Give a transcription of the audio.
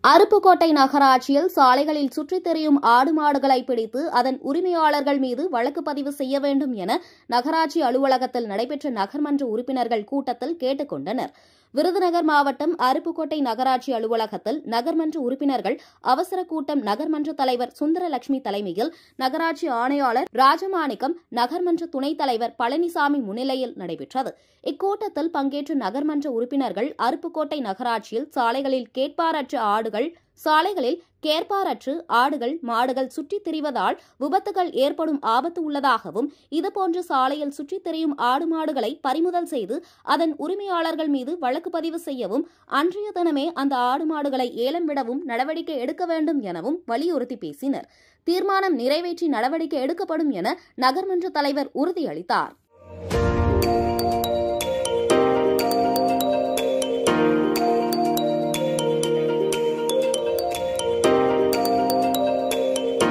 அருப்புக்கோட்டை நகராட்சியில் சாலைகளில் சுற்றித் திரியும் ஆடு மாடுகளை பிடித்து அதன் உரிமையாளர்கள் மீது வழக்கு பதிவு செய்ய வேண்டும் என நகராட்சி அலுவலகத்தில் நடைபெற்ற நகர்மன்ற உறுப்பினர்கள் கூட்டத்தில் கேட்டுக் கொண்டனர். விருதுநகர் மாவட்டம் அருப்புக்கோட்டை நகராட்சி அலுவலகத்தில் நகர்மன்ற உறுப்பினர்கள் அவசர கூட்டம் நகர்மன்ற தலைவர் சுந்தரலட்சுமி தலைமையில் நகராட்சி ஆணையாளர் ராஜமாணிக்கம், நகர்மன்ற துணைத் தலைவர் பழனிசாமி முன்னிலையில் நடைபெற்றது. இக்கூட்டத்தில் பங்கேற்ற நகர்மன்ற உறுப்பினர்கள் அருப்புக்கோட்டை நகராட்சியில் சாலைகளில் கேட்பாரற்று ஆடுகள் மாடுகள் சுற்றித் திரிவதால் விபத்துகள் ஏற்படும் ஆபத்து உள்ளதாகவும், இதுபோன்று சாலையில் சுற்றித் திரியும் ஆடு மாடுகளை பறிமுதல் செய்து அதன் உரிமையாளர்கள் மீது வழக்கு பதிவு செய்யவும், அன்றைய தினமே அந்த ஆடு மாடுகளை ஏலம் விடவும் நடவடிக்கை எடுக்க வேண்டும் எனவும் வலியுறுத்தி பேசினர். தீர்மானம் நிறைவேற்றி நடவடிக்கை எடுக்கப்படும் என நகர்மன்ற தலைவர் உறுதியளித்தார்.